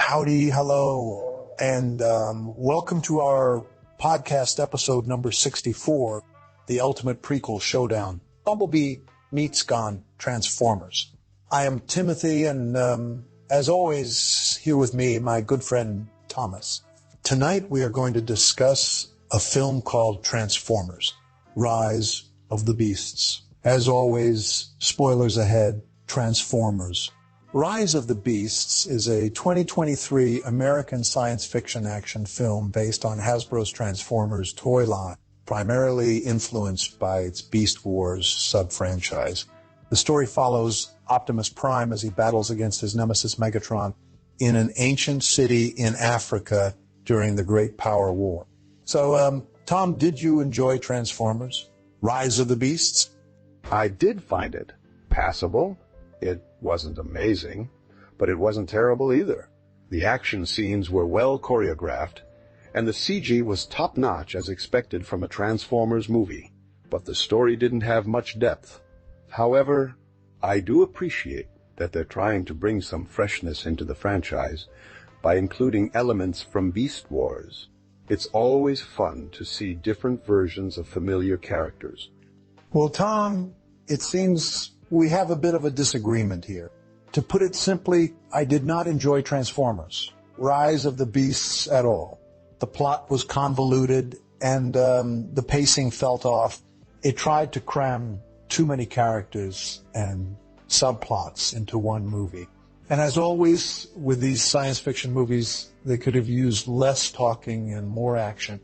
Howdy, hello, and welcome to our podcast episode number 64, the Ultimate Prequel Showdown, Bumblebee meets Gone Transformers. I am Timothy, and as always, here with me, my good friend Thomas. Tonight we are going to discuss a film called Transformers, Rise of the Beasts. As always, spoilers ahead, Transformers. Rise of the Beasts is a 2023 American science fiction action film based on Hasbro's Transformers toy line, primarily influenced by its Beast Wars sub-franchise. The story follows Optimus Prime as he battles against his nemesis Megatron in an ancient city in Africa during the Great Power War. So, Tom, did you enjoy Transformers? Rise of the Beasts? I did find it passable. It wasn't amazing, but it wasn't terrible either. The action scenes were well choreographed, and the CG was top-notch as expected from a Transformers movie, but the story didn't have much depth. However, I do appreciate that they're trying to bring some freshness into the franchise by including elements from Beast Wars. It's always fun to see different versions of familiar characters. Well, Tom, it seems we have a bit of a disagreement here. To put it simply, I did not enjoy Transformers, Rise of the Beasts at all. The plot was convoluted and the pacing felt off. It tried to cram too many characters and subplots into one movie. And as always, with these science fiction movies, they could have used less talking and more action.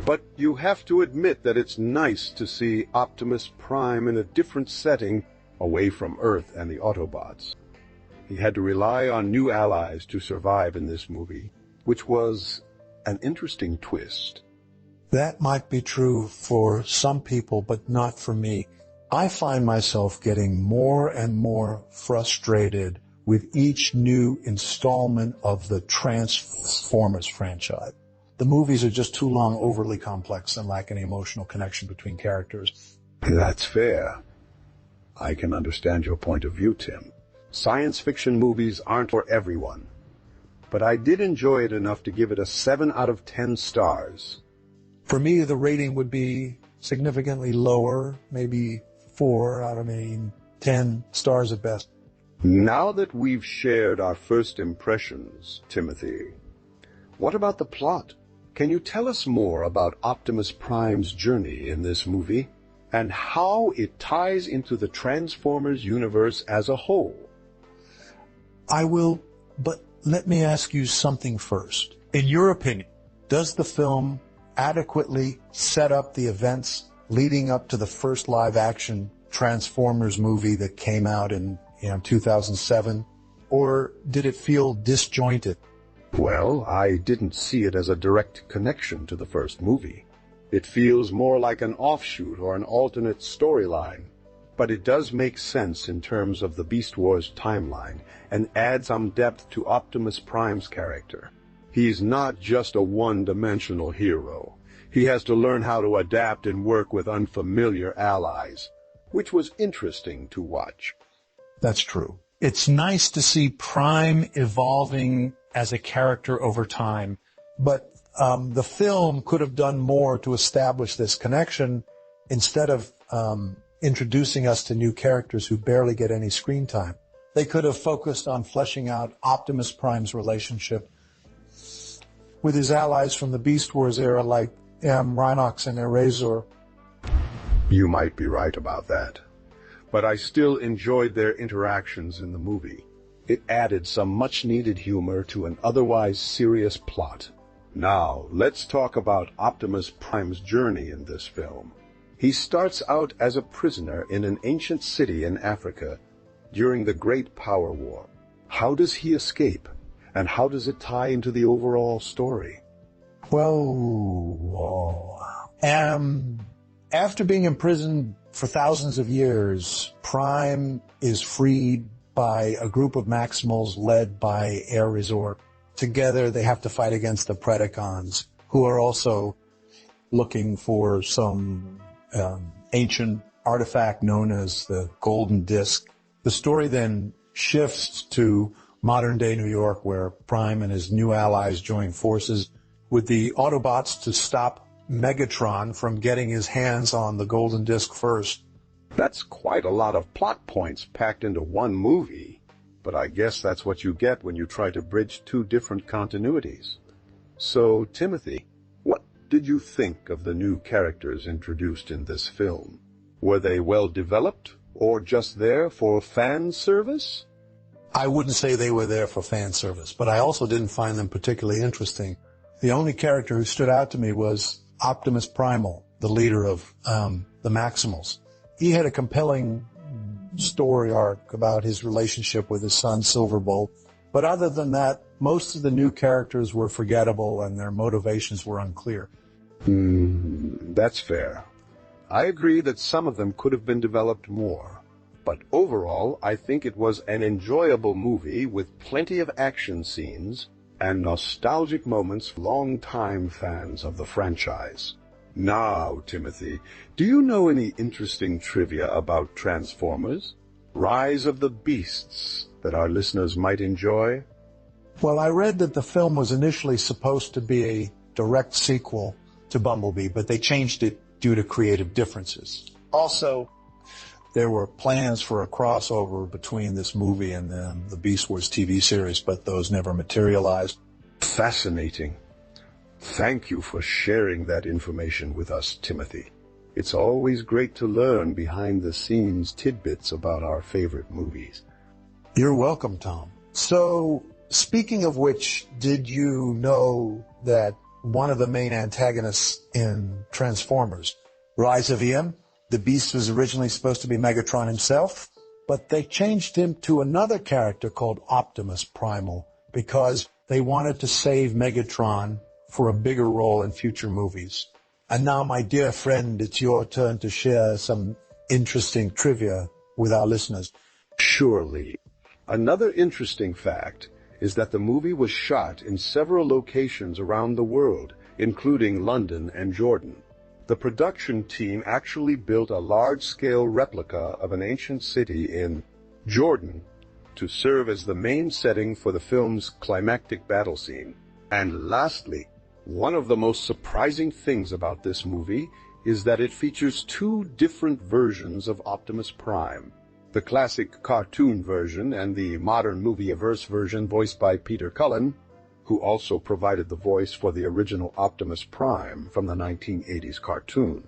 But you have to admit that it's nice to see Optimus Prime in a different setting away from Earth and the Autobots. He had to rely on new allies to survive in this movie, which was an interesting twist. That might be true for some people, but not for me. I find myself getting more and more frustrated with each new installment of the Transformers franchise. The movies are just too long, overly complex, and lack any emotional connection between characters. That's fair. I can understand your point of view, Tim. Science fiction movies aren't for everyone, but I did enjoy it enough to give it a 7 out of 10 stars. For me, the rating would be significantly lower, maybe 4 out of 10 stars at best. Now that we've shared our first impressions, Timothy, what about the plot? Can you tell us more about Optimus Prime's journey in this movie and how it ties into the Transformers universe as a whole? I will, but let me ask you something first. In your opinion, does the film adequately set up the events leading up to the first live-action Transformers movie that came out in 2007, or did it feel disjointed? Well, I didn't see it as a direct connection to the first movie. It feels more like an offshoot or an alternate storyline, but it does make sense in terms of the Beast Wars timeline and adds some depth to Optimus Prime's character. He's not just a one-dimensional hero. He has to learn how to adapt and work with unfamiliar allies, which was interesting to watch. That's true. It's nice to see Prime evolving as a character over time, but the film could have done more to establish this connection instead of introducing us to new characters who barely get any screen time. They could have focused on fleshing out Optimus Prime's relationship with his allies from the Beast Wars era like Rhinox and Erasor. You might be right about that, but I still enjoyed their interactions in the movie. It added some much-needed humor to an otherwise serious plot. Now, let's talk about Optimus Prime's journey in this film. He starts out as a prisoner in an ancient city in Africa during the Great Power War. How does he escape, and how does it tie into the overall story? Well, after being imprisoned for thousands of years, Prime is freed by a group of Maximals led by Erasor. Together, they have to fight against the Predacons, who are also looking for some ancient artifact known as the Golden Disc. The story then shifts to modern-day New York, where Prime and his new allies join forces with the Autobots to stop Megatron from getting his hands on the golden disc first. That's quite a lot of plot points packed into one movie, but I guess that's what you get when you try to bridge two different continuities. So, Timothy, what did you think of the new characters introduced in this film? Were they well developed, or just there for fan service? I wouldn't say they were there for fan service, but I also didn't find them particularly interesting. The only character who stood out to me was Optimus Primal, the leader of the Maximals. He had a compelling story arc about his relationship with his son Silverbolt, but other than that, most of the new characters were forgettable and their motivations were unclear. That's fair. I agree that some of them could have been developed more, but overall I think it was an enjoyable movie with plenty of action scenes and nostalgic moments for long-time fans of the franchise. Now, Timothy, do you know any interesting trivia about Transformers? Rise of the Beasts that our listeners might enjoy? Well, I read that the film was initially supposed to be a direct sequel to Bumblebee, but they changed it due to creative differences. Also, there were plans for a crossover between this movie and the Beast Wars TV series, but those never materialized. Fascinating. Thank you for sharing that information with us, Timothy. It's always great to learn behind-the-scenes tidbits about our favorite movies. You're welcome, Tom. So, speaking of which, did you know that one of the main antagonists in Transformers, Rise of EM, the Beast was originally supposed to be Megatron himself, but they changed him to another character called Optimus Primal because they wanted to save Megatron for a bigger role in future movies. And now, my dear friend, it's your turn to share some interesting trivia with our listeners. Surely. Another interesting fact is that the movie was shot in several locations around the world, including London and Jordan. The production team actually built a large-scale replica of an ancient city in Jordan to serve as the main setting for the film's climactic battle scene. And lastly, one of the most surprising things about this movie is that it features two different versions of Optimus Prime. The classic cartoon version and the modern movie-averse version voiced by Peter Cullen, who also provided the voice for the original Optimus Prime from the 1980s cartoon.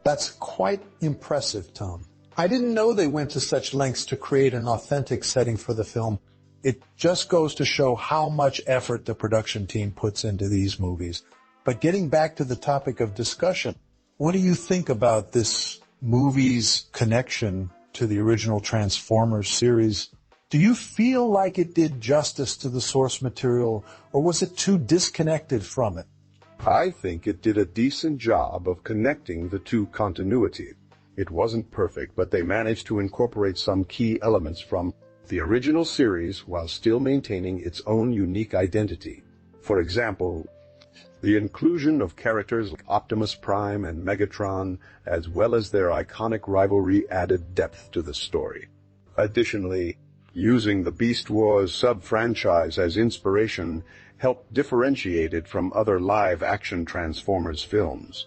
That's quite impressive, Tom. I didn't know they went to such lengths to create an authentic setting for the film. It just goes to show how much effort the production team puts into these movies. But getting back to the topic of discussion, what do you think about this movie's connection to the original Transformers series? Do you feel like it did justice to the source material, or was it too disconnected from it? I think it did a decent job of connecting the two continuities. It wasn't perfect, but they managed to incorporate some key elements from the original series while still maintaining its own unique identity. For example, the inclusion of characters like Optimus Prime and Megatron, as well as their iconic rivalry, added depth to the story. Additionally, using the Beast Wars sub-franchise as inspiration helped differentiate it from other live-action Transformers films.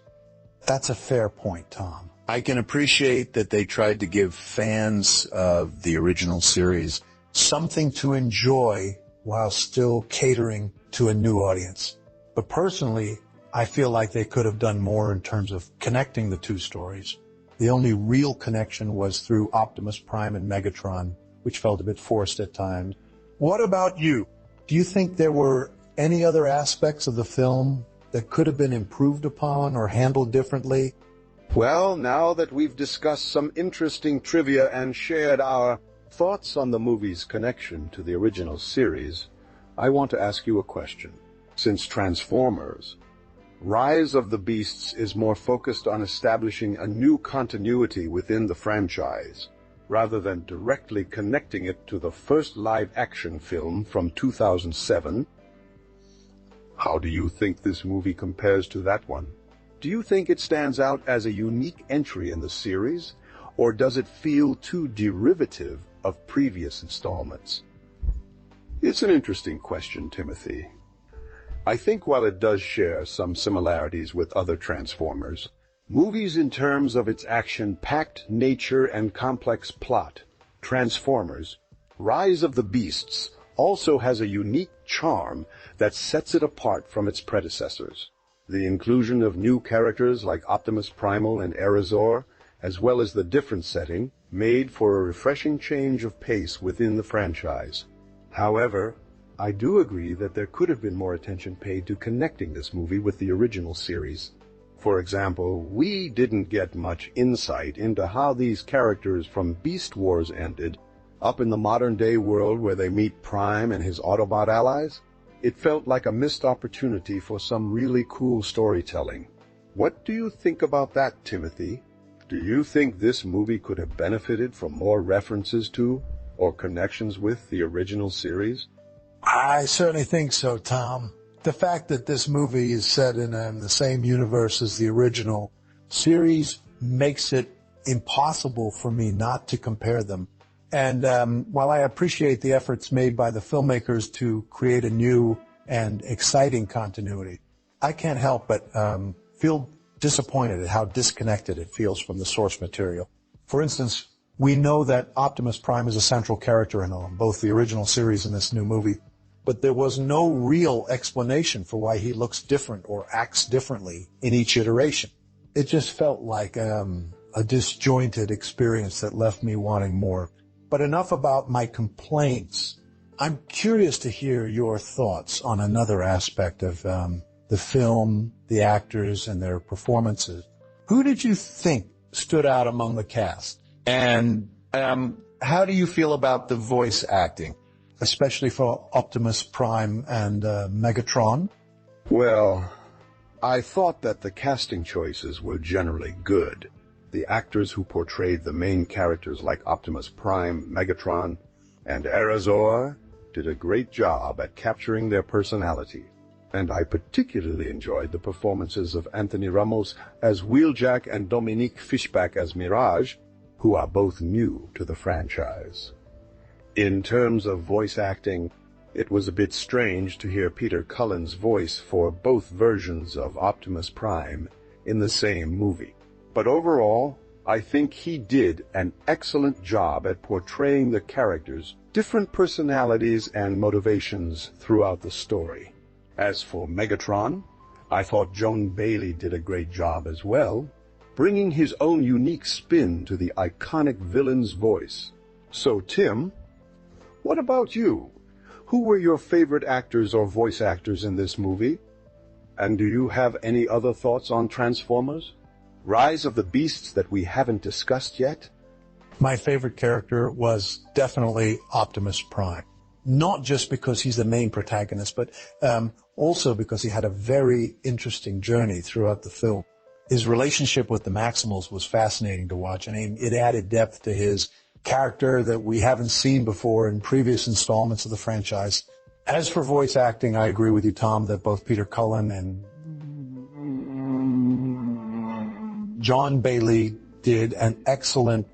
That's a fair point, Tom. I can appreciate that they tried to give fans of the original series Something to enjoy while still catering to a new audience. But personally, I feel like they could have done more in terms of connecting the two stories. The only real connection was through Optimus Prime and Megatron, which felt a bit forced at times. What about you? Do you think there were any other aspects of the film that could have been improved upon or handled differently? Well, now that we've discussed some interesting trivia and shared our thoughts on the movie's connection to the original series, I want to ask you a question. Since Transformers, Rise of the Beasts is more focused on establishing a new continuity within the franchise, rather than directly connecting it to the first live-action film from 2007, how do you think this movie compares to that one? Do you think it stands out as a unique entry in the series, or does it feel too derivative of previous installments? It's an interesting question, Timothy. I think while it does share some similarities with other Transformers, movies in terms of its action-packed nature and complex plot, Transformers, Rise of the Beasts, also has a unique charm that sets it apart from its predecessors. The inclusion of new characters like Optimus Primal and Errazor, as well as the different setting, made for a refreshing change of pace within the franchise. However, I do agree that there could have been more attention paid to connecting this movie with the original series. For example, we didn't get much insight into how these characters from Beast Wars ended up in the modern-day world where they meet Prime and his Autobot allies. It felt like a missed opportunity for some really cool storytelling. What do you think about that, Timothy? Do you think this movie could have benefited from more references to or connections with the original series? I certainly think so, Tom. The fact that this movie is set in the same universe as the original series makes it impossible for me not to compare them. And while I appreciate the efforts made by the filmmakers to create a new and exciting continuity, I can't help but feel disappointed at how disconnected it feels from the source material. For instance, we know that Optimus Prime is a central character in both the original series and this new movie, but there was no real explanation for why he looks different or acts differently in each iteration. It just felt like a disjointed experience that left me wanting more. But enough about my complaints. I'm curious to hear your thoughts on another aspect of the film, the actors, and their performances. Who did you think stood out among the cast? And how do you feel about the voice acting, especially for Optimus Prime and Megatron? Well, I thought that the casting choices were generally good. The actors who portrayed the main characters like Optimus Prime, Megatron, and Errazor did a great job at capturing their personality. And I particularly enjoyed the performances of Anthony Ramos as Wheeljack and Dominique Fishback as Mirage, who are both new to the franchise. In terms of voice acting, it was a bit strange to hear Peter Cullen's voice for both versions of Optimus Prime in the same movie. But overall, I think he did an excellent job at portraying the characters' different personalities and motivations throughout the story. As for Megatron, I thought Joan Bailey did a great job as well, bringing his own unique spin to the iconic villain's voice. So, Tim, what about you? Who were your favorite actors or voice actors in this movie? And do you have any other thoughts on Transformers? Rise of the Beasts that we haven't discussed yet? My favorite character was definitely Optimus Prime. Not just because he's the main protagonist, but also because he had a very interesting journey throughout the film. His relationship with the Maximals was fascinating to watch, and it added depth to his character that we haven't seen before in previous installments of the franchise. As for voice acting, I agree with you, Tom, that both Peter Cullen and John Bailey did an excellent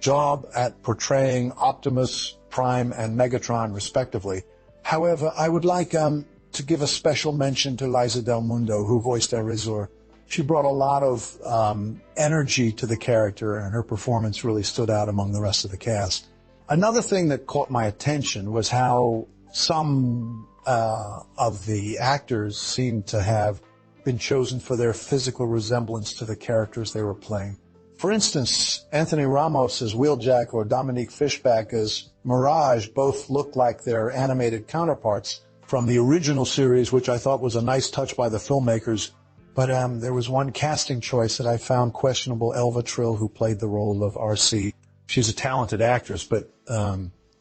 job at portraying Optimus Prime and Megatron, respectively. However, I would like to give a special mention to Liza Del Mundo, who voiced Errazor. She brought a lot of energy to the character, and her performance really stood out among the rest of the cast. Another thing that caught my attention was how some of the actors seemed to have been chosen for their physical resemblance to the characters they were playing. For instance, Anthony Ramos as Wheeljack or Dominique Fishback as Mirage both looked like their animated counterparts from the original series, which I thought was a nice touch by the filmmakers. But there was one casting choice that I found questionable. Elva Trill, who played the role of RC. She's a talented actress, but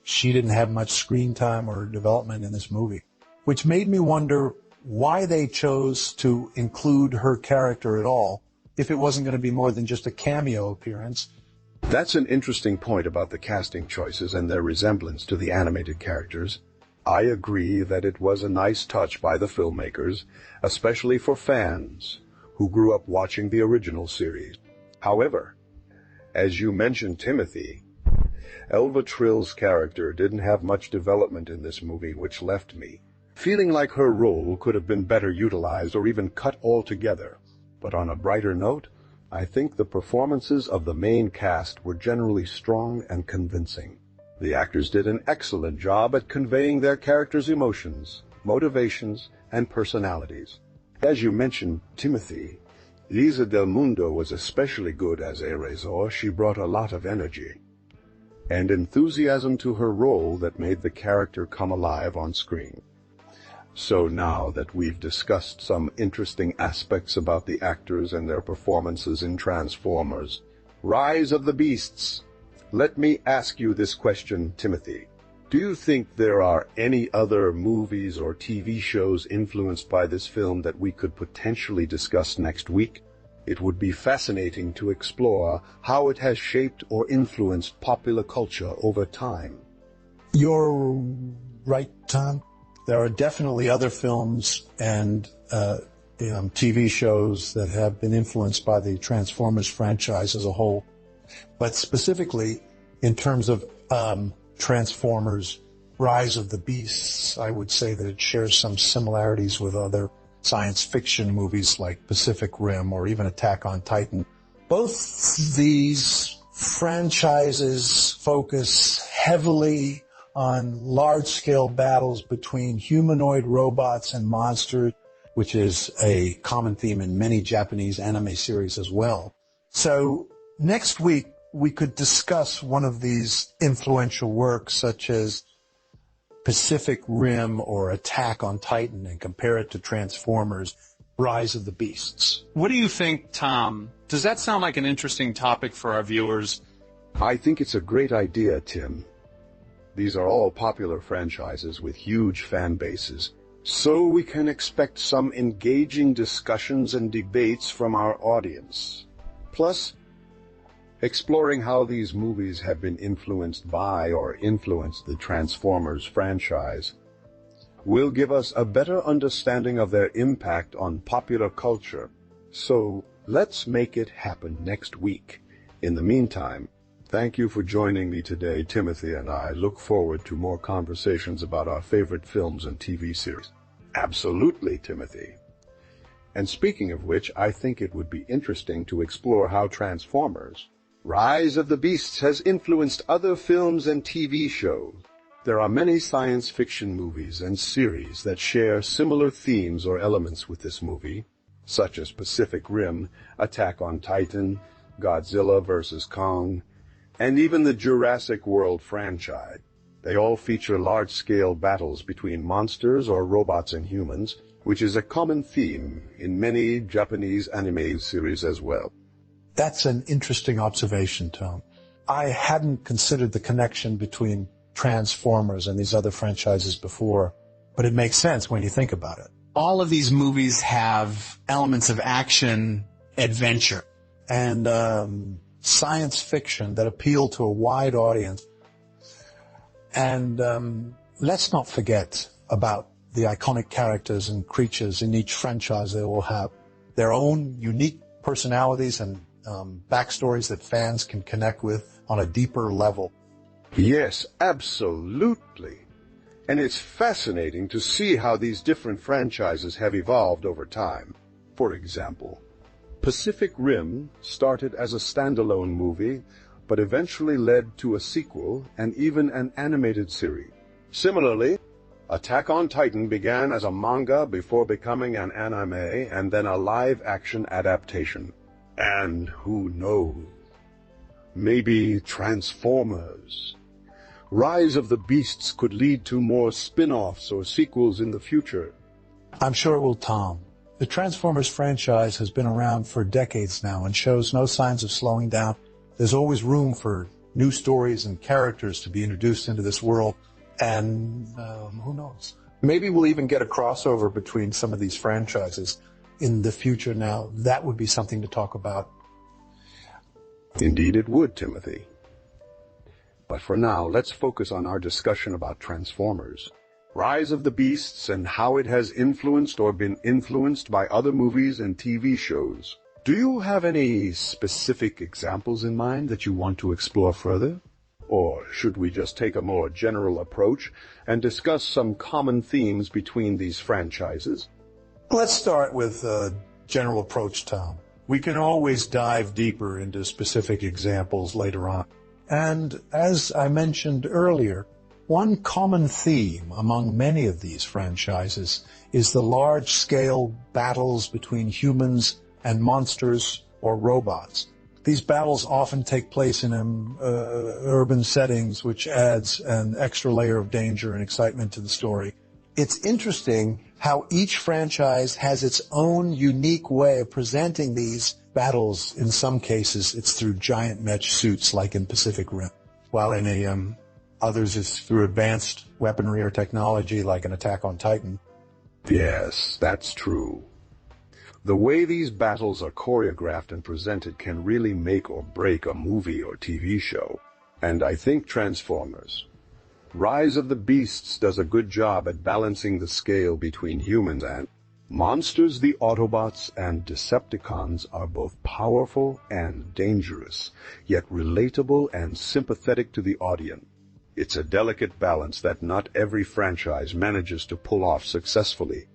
she didn't have much screen time or development in this movie, which made me wonder why they chose to include her character at all if it wasn't going to be more than just a cameo appearance. That's an interesting point about the casting choices and their resemblance to the animated characters. I agree that it was a nice touch by the filmmakers, especially for fans who grew up watching the original series. However, as you mentioned, Timothy, Elva Trill's character didn't have much development in this movie, which left me feeling like her role could have been better utilized or even cut altogether. But on a brighter note, I think the performances of the main cast were generally strong and convincing. The actors did an excellent job at conveying their characters' emotions, motivations, and personalities. As you mentioned, Timothy, Lisa Del Mundo was especially good as Erezor. She brought a lot of energy and enthusiasm to her role that made the character come alive on screen. So now that we've discussed some interesting aspects about the actors and their performances in Transformers: Rise of the Beasts, let me ask you this question, Timothy. Do you think there are any other movies or TV shows influenced by this film that we could potentially discuss next week? It would be fascinating to explore how it has shaped or influenced popular culture over time. You're right, Tom. There are definitely other films and TV shows that have been influenced by the Transformers franchise as a whole. But specifically, in terms of Transformers: Rise of the Beasts, I would say that it shares some similarities with other science fiction movies like Pacific Rim or even Attack on Titan. Both these franchises focus heavily on large-scale battles between humanoid robots and monsters, which is a common theme in many Japanese anime series as well. So next week, we could discuss one of these influential works, such as Pacific Rim or Attack on Titan, and compare it to Transformers: Rise of the Beasts. What do you think, Tom? Does that sound like an interesting topic for our viewers? I think it's a great idea, Tim. These are all popular franchises with huge fan bases, so we can expect some engaging discussions and debates from our audience. Plus, exploring how these movies have been influenced by or influenced the Transformers franchise will give us a better understanding of their impact on popular culture. So let's make it happen next week. In the meantime, thank you for joining me today, Timothy, and I look forward to more conversations about our favorite films and TV series. Absolutely, Timothy. And speaking of which, I think it would be interesting to explore how Transformers: Rise of the Beasts has influenced other films and TV shows. There are many science fiction movies and series that share similar themes or elements with this movie, such as Pacific Rim, Attack on Titan, Godzilla vs. Kong, and even the Jurassic World franchise. They all feature large-scale battles between monsters or robots and humans, which is a common theme in many Japanese anime series as well. That's an interesting observation, Tom. I hadn't considered the connection between Transformers and these other franchises before, but it makes sense when you think about it. All of these movies have elements of action, adventure, and science fiction that appeal to a wide audience. And let's not forget about the iconic characters and creatures in each franchise. They will have their own unique personalities and backstories that fans can connect with on a deeper level. Yes, absolutely. And it's fascinating to see how these different franchises have evolved over time. For example, Pacific Rim started as a standalone movie, but eventually led to a sequel and even an animated series. Similarly, Attack on Titan began as a manga before becoming an anime and then a live-action adaptation. And who knows? Maybe Transformers: Rise of the Beasts could lead to more spin-offs or sequels in the future. I'm sure it will, Tom. The Transformers franchise has been around for decades now and shows no signs of slowing down. There's always room for new stories and characters to be introduced into this world. And who knows? Maybe we'll even get a crossover between some of these franchises in the future. Now, that would be something to talk about. Indeed it would, Timothy. But for now, let's focus on our discussion about Transformers: Rise of the Beasts and how it has influenced or been influenced by other movies and TV shows. Do you have any specific examples in mind that you want to explore further? Or should we just take a more general approach and discuss some common themes between these franchises? Let's start with a general approach, Tom. We can always dive deeper into specific examples later on. And as I mentioned earlier, one common theme among many of these franchises is the large-scale battles between humans and monsters or robots. These battles often take place in urban settings, which adds an extra layer of danger and excitement to the story. It's interesting how each franchise has its own unique way of presenting these battles. In some cases, it's through giant mesh suits like in Pacific Rim, while in others it's through advanced weaponry or technology like an Attack on Titan. Yes, that's true. The way these battles are choreographed and presented can really make or break a movie or TV show. And I think Transformers, Rise of the Beasts does a good job at balancing the scale between humans and monsters. The Autobots and Decepticons are both powerful and dangerous, yet relatable and sympathetic to the audience. It's a delicate balance that not every franchise manages to pull off successfully.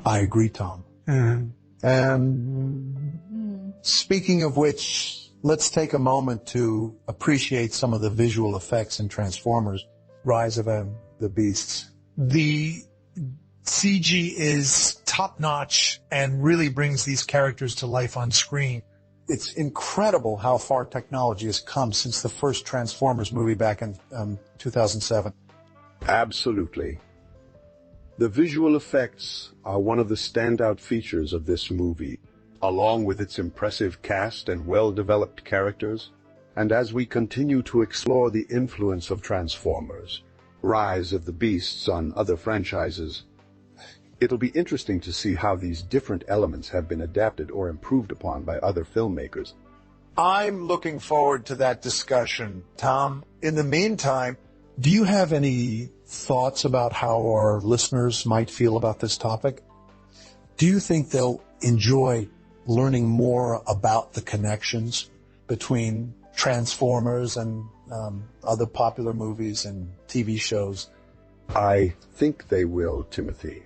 I agree, Tom. And speaking of which, let's take a moment to appreciate some of the visual effects in Transformers, Rise of the Beasts. The CG is top-notch and really brings these characters to life on screen. It's incredible how far technology has come since the first Transformers movie back in 2007. Absolutely. The visual effects are one of the standout features of this movie, along with its impressive cast and well-developed characters. And as we continue to explore the influence of Transformers, Rise of the Beasts on other franchises, it'll be interesting to see how these different elements have been adapted or improved upon by other filmmakers. I'm looking forward to that discussion, Tom. In the meantime, do you have any thoughts about how our listeners might feel about this topic? Do you think they'll enjoy learning more about the connections between Transformers and other popular movies and TV shows? I think they will, Timothy.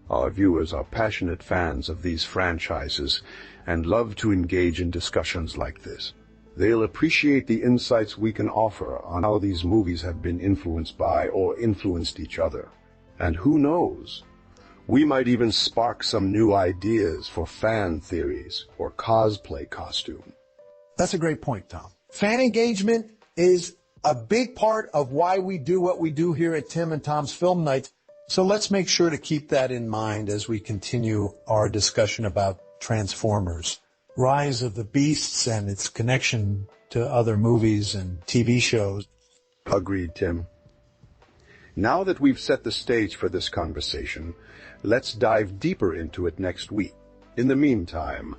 Our viewers are passionate fans of these franchises and love to engage in discussions like this. They'll appreciate the insights we can offer on how these movies have been influenced by or influenced each other. And who knows, we might even spark some new ideas for fan theories or cosplay costume. That's a great point, Tom. Fan engagement is a big part of why we do what we do here at Tim and Tom's Film Nights. So let's make sure to keep that in mind as we continue our discussion about Transformers, Rise of the Beasts and its connection to other movies and TV shows. Agreed, Tim. Now that we've set the stage for this conversation, let's dive deeper into it next week. In the meantime,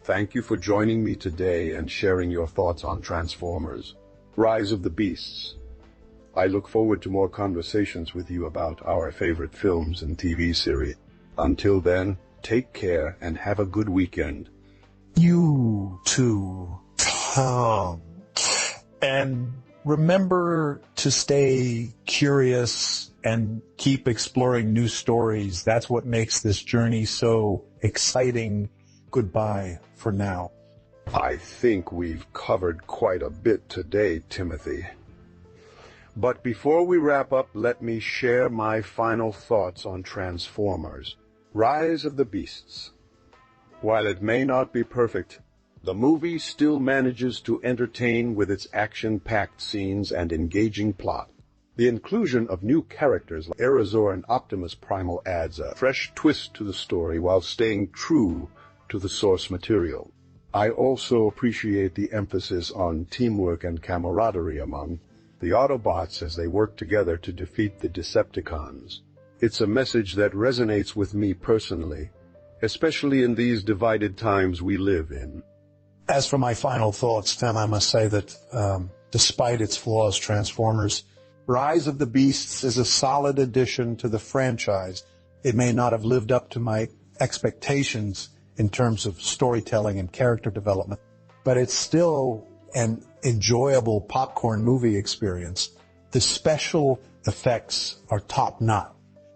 thank you for joining me today and sharing your thoughts on Transformers, Rise of the Beasts. I look forward to more conversations with you about our favorite films and TV series. Until then, take care and have a good weekend. You too, Tom. And remember to stay curious and keep exploring new stories. That's what makes this journey so exciting. Goodbye for now. I think we've covered quite a bit today, Timothy. But before we wrap up, let me share my final thoughts on Transformers, Rise of the Beasts. While it may not be perfect, the movie still manages to entertain with its action-packed scenes and engaging plot. The inclusion of new characters like Erazor and Optimus Primal adds a fresh twist to the story while staying true to the source material. I also appreciate the emphasis on teamwork and camaraderie among the Autobots as they work together to defeat the Decepticons. It's a message that resonates with me personally, especially in these divided times we live in. As for my final thoughts, Tim, I must say that despite its flaws, Transformers, Rise of the Beasts is a solid addition to the franchise. It may not have lived up to my expectations in terms of storytelling and character development, but it's still an enjoyable popcorn movie experience, the special effects are top-notch.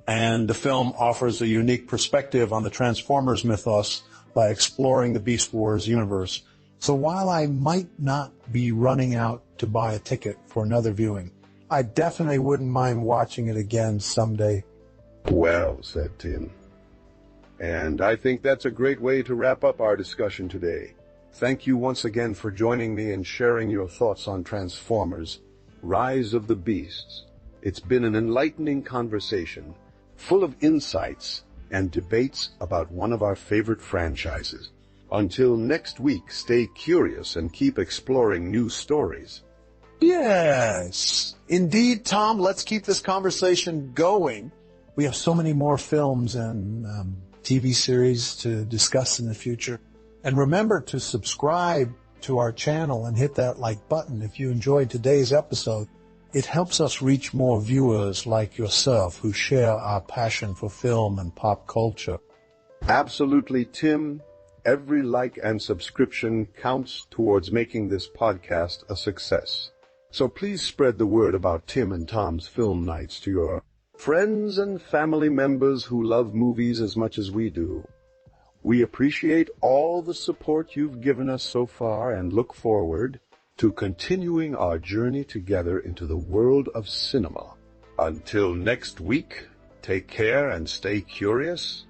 And the film offers a unique perspective on the Transformers mythos by exploring the Beast Wars universe. So while I might not be running out to buy a ticket for another viewing, I definitely wouldn't mind watching it again someday. Well said, Tim. And I think that's a great way to wrap up our discussion today. Thank you once again for joining me and sharing your thoughts on Transformers: Rise of the Beasts. It's been an enlightening conversation, full of insights and debates about one of our favorite franchises. Until next week, stay curious and keep exploring new stories. Yes, indeed, Tom. Let's keep this conversation going. We have so many more films and TV series to discuss in the future. And remember to subscribe to our channel and hit that like button if you enjoyed today's episode. It helps us reach more viewers like yourself who share our passion for film and pop culture. Absolutely, Tim. Every like and subscription counts towards making this podcast a success. So please spread the word about Tim and Tom's film nights to your friends and family members who love movies as much as we do. We appreciate all the support you've given us so far and look forward to continuing our journey together into the world of cinema. Until next week, take care and stay curious.